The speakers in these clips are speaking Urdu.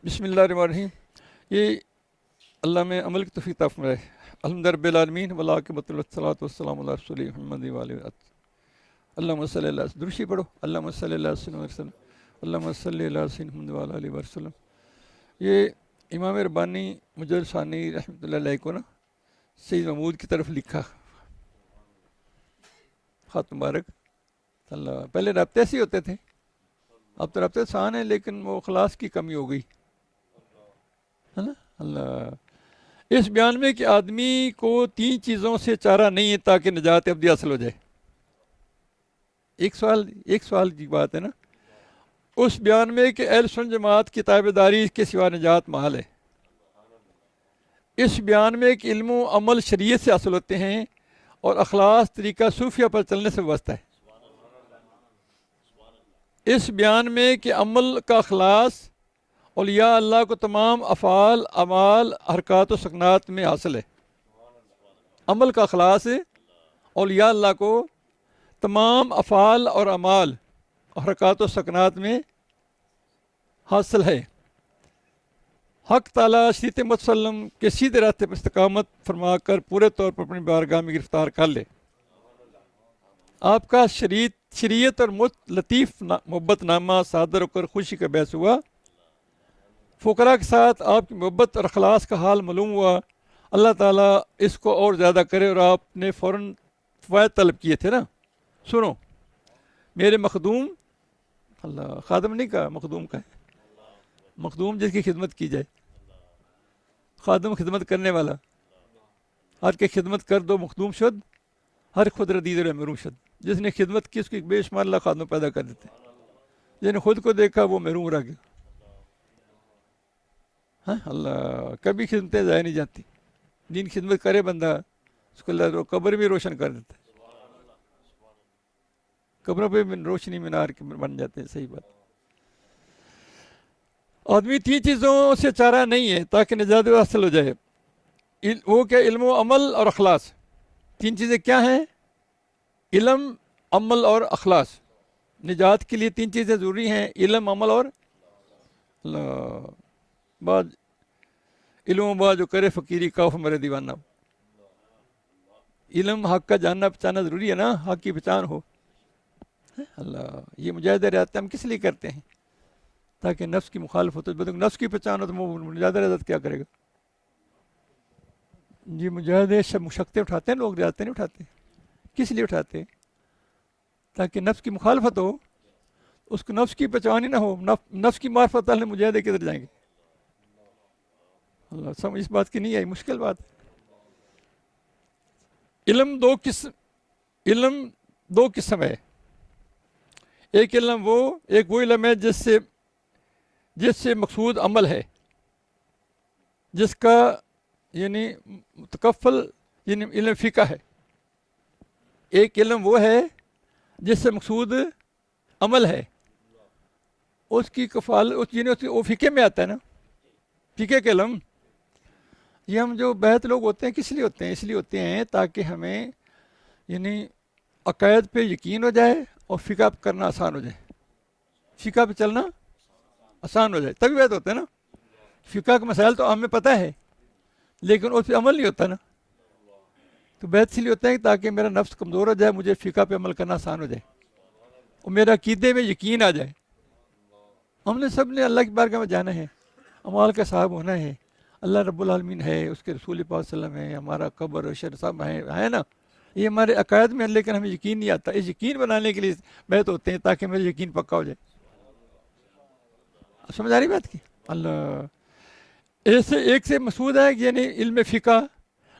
بسم اللہ الرحمن الرحیم. یہ اللہ میں عمل کی توفیق عطا فرمائے. الحمد رب العالمین والعاقبۃ والصلاۃ والسلام علی رسول محمد وعلیہ اللہم صلی اللہ علیہ درشی پڑھو. اللہم صلی اللہ علیہ وسلم. اللہم صلی اللہ علیہ محمد وعلیہ علیہ وسلم. یہ امام ربانی مجدد ثانی رحمۃ اللہ علیہ کو نا سید محمود کی طرف لکھا خط مبارک. اللہ پہلے رابطے ایسے ہی ہوتے تھے, اب تو رابطے آسان ہیں لیکن وہ اخلاص کی کمی ہو گئی ہے نا. اللہ اس بیان میں کہ آدمی کو 3 چیزوں سے چارہ نہیں ہے تاکہ نجات ابدی حاصل ہو جائے. ایک سوال کی بات ہے نا. اس بیان میں کہ اہل سنت جماعت کی تابعداری کے سوا نجات محال ہے. اس بیان میں کہ علم و عمل شریعت سے حاصل ہوتے ہیں اور اخلاص طریقہ صوفیہ پر چلنے سے وابستہ ہے. اس بیان میں کہ عمل کا اخلاص اولیاء اللہ کو تمام افعال اعمال حرکات و سکنات میں حاصل ہے. عمل کا اخلاص اولیاء اللہ کو تمام افعال اور اعمال حرکات و سکنات میں حاصل ہے. حق تعالیٰ شریعت مسلم کے سیدھے راستے پر استقامت فرما کر پورے طور پر اپنی بارگاہ میں گرفتار کر لے. آپ کا شریعت اور لطیف محبت نامہ صادر ہو کر خوشی کا باعث ہوا. فقراء کے ساتھ آپ کی محبت اور اخلاص کا حال معلوم ہوا. اللہ تعالیٰ اس کو اور زیادہ کرے. اور آپ نے فوراً فوائد طلب کیے تھے نا. سنو میرے مخدوم, اللہ خادم نہیں کہا, مخدوم کا ہے. مخدوم جس کی خدمت کی جائے, خادم خدمت کرنے والا. ہر کے خدمت کر دو مخدوم شد, ہر خود ردید و محروم شد. جس نے خدمت کی اس کی بے شمار اللہ خادم پیدا کر دیتے. جس نے خود کو دیکھا وہ محروم رہ گیا. ہاں اللہ کبھی خدمتیں ضائع نہیں جاتی. جن خدمت کرے بندہ اس کو اللہ قبر بھی روشن کر دیتا ہے. قبروں پہ روشنی مینار کے بن جاتے ہیں. صحیح بات. آدمی 3 چیزوں سے چارہ نہیں ہے تاکہ نجات حاصل ہو جائے. وہ کیا؟ علم و عمل اور اخلاص. 3 چیزیں کیا ہیں؟ علم, عمل اور اخلاص. نجات کے لیے 3 چیزیں ضروری ہیں, علم, عمل اور بعد علم بعد جو کرے فقیری کاف مرے دیوانہ. علم حق کا جاننا پہچاننا ضروری ہے نا, حق کی پہچان ہو. اللہ یہ مجاہدہ ریاضت ہم کس لیے کرتے ہیں؟ تاکہ نفس کی مخالفت ہو. نفس کی پہچان ہو تو مجاہدہ ریاضت کیا کرے گا؟ جی مجاہدے مشقتیں اٹھاتے ہیں لوگ, ریاضتیں نہیں اٹھاتے. کس لیے اٹھاتے ہیں؟ تاکہ نفس کی مخالفت ہو, اس کو نفس کی پہچان ہی نہ ہو. نفس کی معرفت والے مجاہدے کدھر جائیں گے؟ اللہ سمجھ اس بات کی نہیں آئی, مشکل بات ہے. علم دو قسم ہے. ایک وہ علم ہے جس سے مقصود عمل ہے, جس کا یعنی متکفل یعنی علم فقہ ہے. ایک علم وہ ہے جس سے مقصود عمل ہے. اس کی کفالت یعنی وہ فقہ میں آتا ہے نا, فقہ کے علم. یہ ہم جو بیعت لوگ ہوتے ہیں کس لیے ہوتے ہیں؟ اس لیے ہوتے ہیں تاکہ ہمیں یعنی عقائد پہ یقین ہو جائے اور فقہ کرنا آسان ہو جائے. فقہ پہ چلنا آسان ہو جائے تبھی بیعت ہوتا ہے نا. فقہ کے مسائل تو ہمیں پتہ ہے لیکن اس پہ عمل نہیں ہوتا نا. تو بیعت اس لیے ہوتا ہے تاکہ میرا نفس کمزور ہو جائے, مجھے فقہ پہ عمل کرنا آسان ہو جائے اور میرا عقیدے میں یقین آ جائے. ہم نے سب نے اللہ کی بارگاہ میں جانا ہے, اعمال کا صاحب ہونا ہے. اللہ رب العالمین ہے, اس کے رسول پاک صلی اللہ علیہ وسلم ہے, ہمارا قبر اشر سب ہے نا. یہ ہمارے عقائد میں ہے لیکن ہمیں یقین نہیں آتا. اس یقین بنانے کے لیے بیعت ہوتے ہیں تاکہ میرا یقین پکا ہو جائے. سمجھ آ رہی بات کی؟ اللہ ایک سے مقصود ہے یعنی علم فقہ.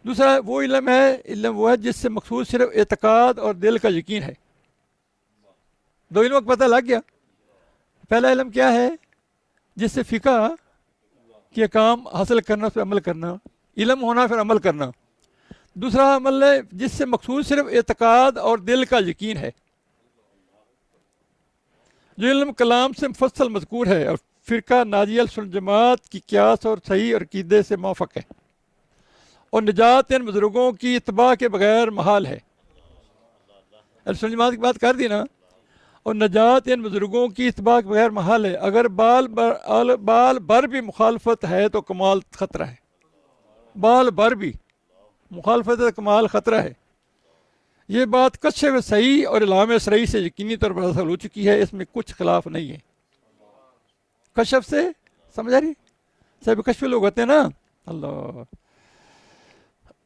دوسرا وہ علم ہے جس سے مقصود صرف اعتقاد اور دل کا یقین ہے. 2 علموں کا پتہ لگ گیا. پہلا علم کیا ہے؟ جس سے فقہ کے کام حاصل کرنا, اس پہ عمل کرنا, علم ہونا پھر عمل کرنا. دوسرا عمل ہے جس سے مقصود صرف اعتقاد اور دل کا یقین ہے. جو علم کلام سے مفصل مذکور ہے اور فرقہ ناجیہ سنت جماعت کی قیاس اور صحیح اور عقیدے سے موافق ہے, اور نجات ان بزرگوں کی اتباع کے بغیر محال ہے. سنت جماعت کی بات کر دی نا. اور نجات ان بزرگوں کی اتباع کے بغیر محال ہے. اگر بال بر بھی مخالفت ہے تو کمال خطرہ ہے. بال بر بھی مخالفت ہے تو کمال خطرہ ہے. یہ بات کشف صحیح اور علامہ صحیح سے یقینی طور پر حاصل ہو چکی ہے. اس میں کچھ خلاف نہیں ہے. کشف سے سمجھ آ رہی؟ سب کشف لوگ ہوتے ہیں نا. اللہ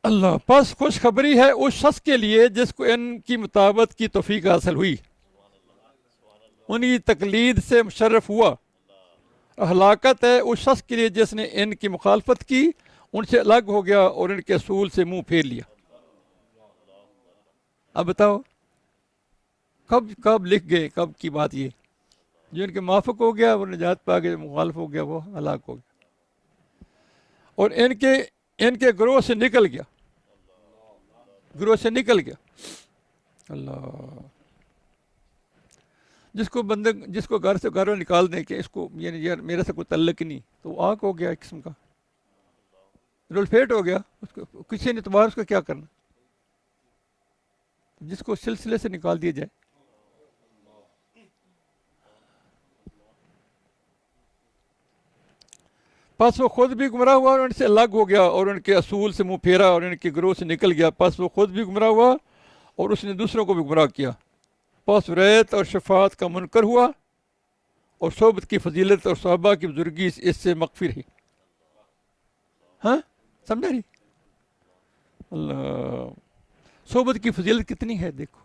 اللہ. پس خوشخبری ہے اس شخص کے لیے جس کو ان کی مطابقت کی توفیق حاصل ہوئی، ان کی تقلید سے مشرف ہوا. ہلاکت ہے اس شخص کے لیے جس نے ان کی مخالفت کی، ان سے الگ ہو گیا اور ان کے اصول سے منہ پھیر لیا. اب بتاؤ کب لکھ گئے، کب کی بات یہ؟ جو ان کے موافق ہو گیا وہ نجات پا گئے، مخالف ہو گیا وہ ہلاک ہو گیا. اور ان کے گروہ سے نکل گیا، گروہ سے نکل گیا. اللہ. جس کو گھر سے نکال دیں کہ اس کو یعنی یار میرے سے کوئی تعلق نہیں، تو وہ آگ ہو گیا ایک قسم کا، رولفیٹ ہو گیا. اس کو کسی نے اعتبار اس کو کیا کرنا. جس کو سلسلے سے نکال دیا جائے. پس وہ خود بھی گمراہ ہوا اور ان سے الگ ہو گیا اور ان کے اصول سے منہ پھیرا اور ان کے گروہ سے نکل گیا. پس وہ خود بھی گمراہ ہوا اور اس نے دوسروں کو بھی گمراہ کیا. پس ریت اور شفاعت کا منکر ہوا اور صحبت کی فضیلت اور صحابہ کی بزرگی اس سے مغفر ہے. ہاں سمجھا نہیں؟ اللہ. صحبت کی فضیلت کتنی ہے دیکھو.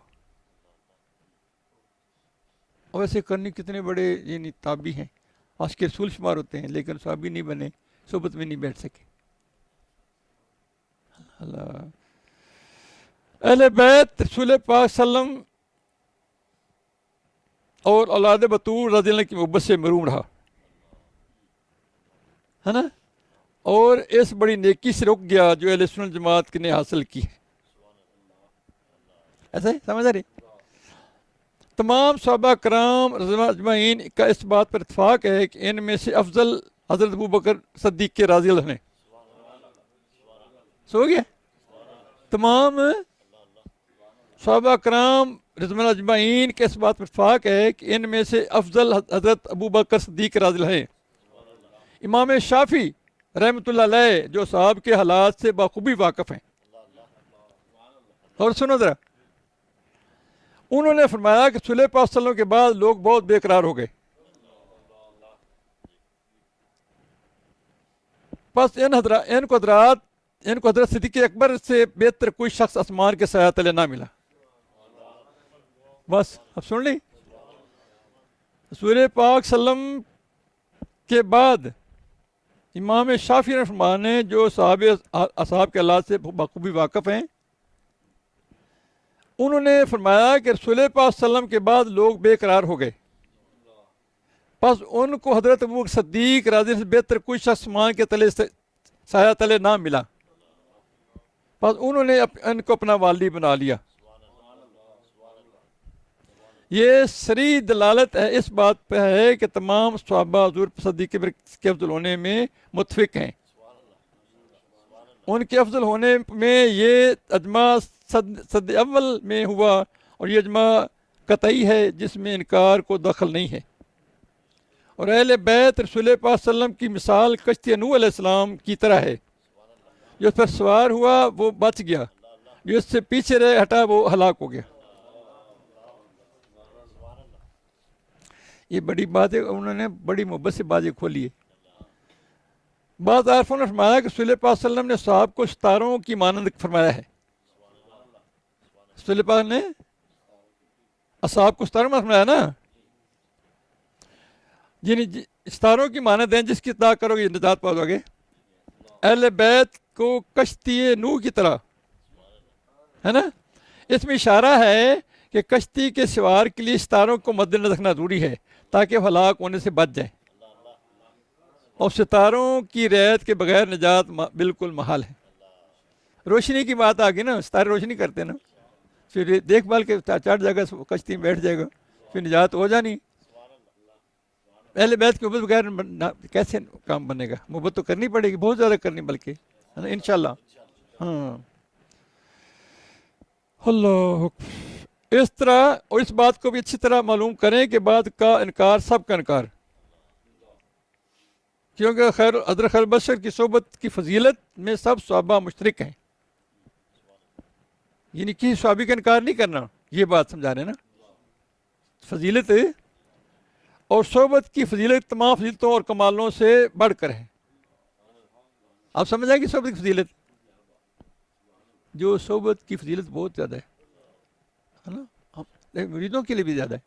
اور ایسے کرنے کتنے بڑے یعنی تابعی ہیں، عاشق رسول شمار ہوتے ہیں لیکن صحابی نہیں بنے، صحبت میں نہیں بیٹھ سکے. اللہ. اہل بیت رسول پاک صلی اللہ علیہ وسلم اور اولاد بطول رضی اللہ عنہ کی محبت سے محروم رہا ہے نا، اور اس بڑی نیکی سے رک گیا جو اہل سنت جماعت نے حاصل کی ہے. ایسا ہی سمجھ آ رہی؟ تمام صحابہ کرام رضی اللہ اجمعین کا اس بات پر اتفاق ہے کہ ان میں سے افضل حضرت ابوبکر صدیق کے رضی اللہ عنہ. سو گیا. تمام صحابہ کرام رضی اللہ اجمعین کے اس بات پر اتفاق ہے کہ ان میں سے افضل حضرت ابوبکر صدیق رضی اللہ عنہ. امام شافعی رحمۃ اللہ علیہ جو صحاب کے حالات سے بخوبی واقف ہیں، اور سنو ذرا، انہوں نے فرمایا کہ صلی اللہ علیہ وسلم کے بعد لوگ بہت بے قرار ہو گئے. بس ان کو حضرت صدیق اکبر سے بہتر کوئی شخص آسمان کے سایہ تلے نہ ملا. بس اب سن لی. رسول پاک صلی اللہ علیہ وسلم کے بعد امام شافعی نے فرمایا جو اصحاب کے حالات سے بخوبی واقف ہیں، انہوں نے فرمایا کہ رسول پاک صلی اللہ علیہ وسلم کے بعد لوگ بے قرار ہو گئے، بس ان کو حضرت ابوبکر صدیق رضی اللہ عنہ سے بہتر کوئی شخص آسمان کے تلے سایہ تلے نہ ملا، بس انہوں نے ان کو اپنا والی بنا لیا. یہ صریح دلالت ہے اس بات پہ ہے کہ تمام صحابہ حضور صدیق کے افضل ہونے میں متفق ہیں. ان کے افضل ہونے میں یہ اجماع صد اول میں ہوا اور یہ اجماع قطعی ہے جس میں انکار کو دخل نہیں ہے. اور اہل بیت رسول پاک صلی اللہ علیہ وسلم کی مثال کشتی نوح علیہ السلام کی طرح ہے. جو اس پر سوار ہوا وہ بچ گیا، جو اس سے پیچھے رہ ہٹا وہ ہلاک ہو گیا. یہ بڑی بات ہے، انہوں نے بڑی محبت سے باتیں کھولی ہے. بعض عارفوں نے فرمایا کہ رسول پاک صلی اللہ علیہ وسلم نے صحاب کو ستاروں کی مانند فرمایا ہے. رسول پاک نے اصحاب کو ستاروں میں فرمایا نا، یعنی ستاروں کی مانند ہیں جس کی اطاعت کرو گے نجات پاؤ گے. اہل بیت کو کشتی نوح کی طرح ہے نا. اس میں اشارہ ہے کہ کشتی کے سوار کے لیے ستاروں کو مد نظر رکھنا ضروری ہے تاکہ وہ ہلاک ہونے سے بچ جائیں، اور ستاروں کی رعایت کے بغیر نجات بالکل محال ہے. روشنی کی بات آ گئی نا، ستارے روشنی کرتے نا، پھر دیکھ بھال کے چڑھ جائے گا کشتی میں بیٹھ جائے گا، پھر نجات ہو جانی. اہل بیت کی محبت بغیر کیسے کام بنے گا؟ محبت تو کرنی پڑے گی، بہت زیادہ کرنی بلکہ، ہے نا، انشاءاللہ. ہاں اللہ. اس طرح اور اس بات کو بھی اچھی طرح معلوم کریں کہ بعد کا انکار سب کا انکار، کیونکہ حضرت خیر البشر کی صحبت کی فضیلت میں سب صحابہ مشترک ہیں، یعنی کسی صحابی کا انکار نہیں کرنا، یہ بات سمجھا رہے ہیں نا. فضیلت اور صحبت کی فضیلت تمام فضیلتوں اور کمالوں سے بڑھ کر ہے. آپ سمجھ آئیں کہ صحبت کی فضیلت، جو صحبت کی فضیلت بہت زیادہ ہے نا، مریدوں کے لیے بھی زیادہ ہے.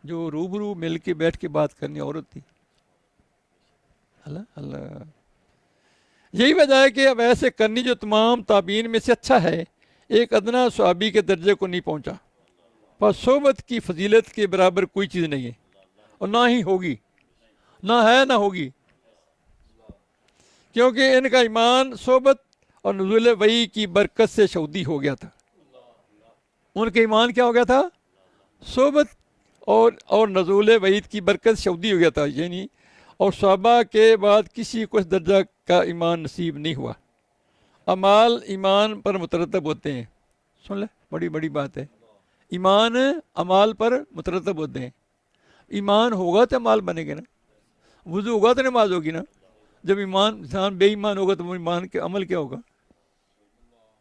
جو روبرو مل کے بیٹھ کے بات کرنی عورت تھی. اللہ اللہ، یہی وجہ ہے کہ اب ایسے کرنی جو تمام تابعین میں سے اچھا ہے، ایک ادنا صحابی کے درجے کو نہیں پہنچا. پر صحبت کی فضیلت کے برابر کوئی چیز نہیں ہے، اور نہ ہی ہوگی، نہ ہے نہ ہوگی، کیونکہ ان کا ایمان صحبت اور نزول وحی کی برکت سے شہودی ہو گیا تھا. ان کا ایمان کیا ہو گیا تھا؟ صحبت اور نزول وحی کی برکت سے شہودی ہو گیا تھا، یعنی اور صحابہ کے بعد کسی کو اس درجہ کا ایمان نصیب نہیں ہوا. اعمال ایمان پر مترتب ہوتے ہیں. سن لے، بڑی بڑی بات ہے. ایمان اعمال پر مترتب ہوتے ہیں. ایمان ہوگا تو اعمال بنے گے نا، وضو ہوگا تو نماز ہوگی نا. جب انسان بے ایمان ہوگا تو وہ ایمان کے عمل کیا ہوگا؟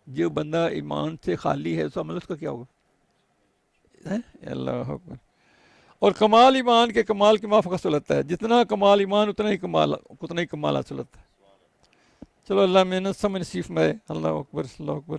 جو بندہ ایمان سے خالی ہے تو عمل اس کا کیا ہوگا؟ اللہ اکبر. اور کمال ایمان کے کمال کی موافقت حاصل ہوتا ہے. جتنا کمال ایمان اتنا ہی کمال حاصل ہوتا ہے. چلو اللہ محنت سمجھ نصیب میں. اللہ اکبر، اللہ اکبر.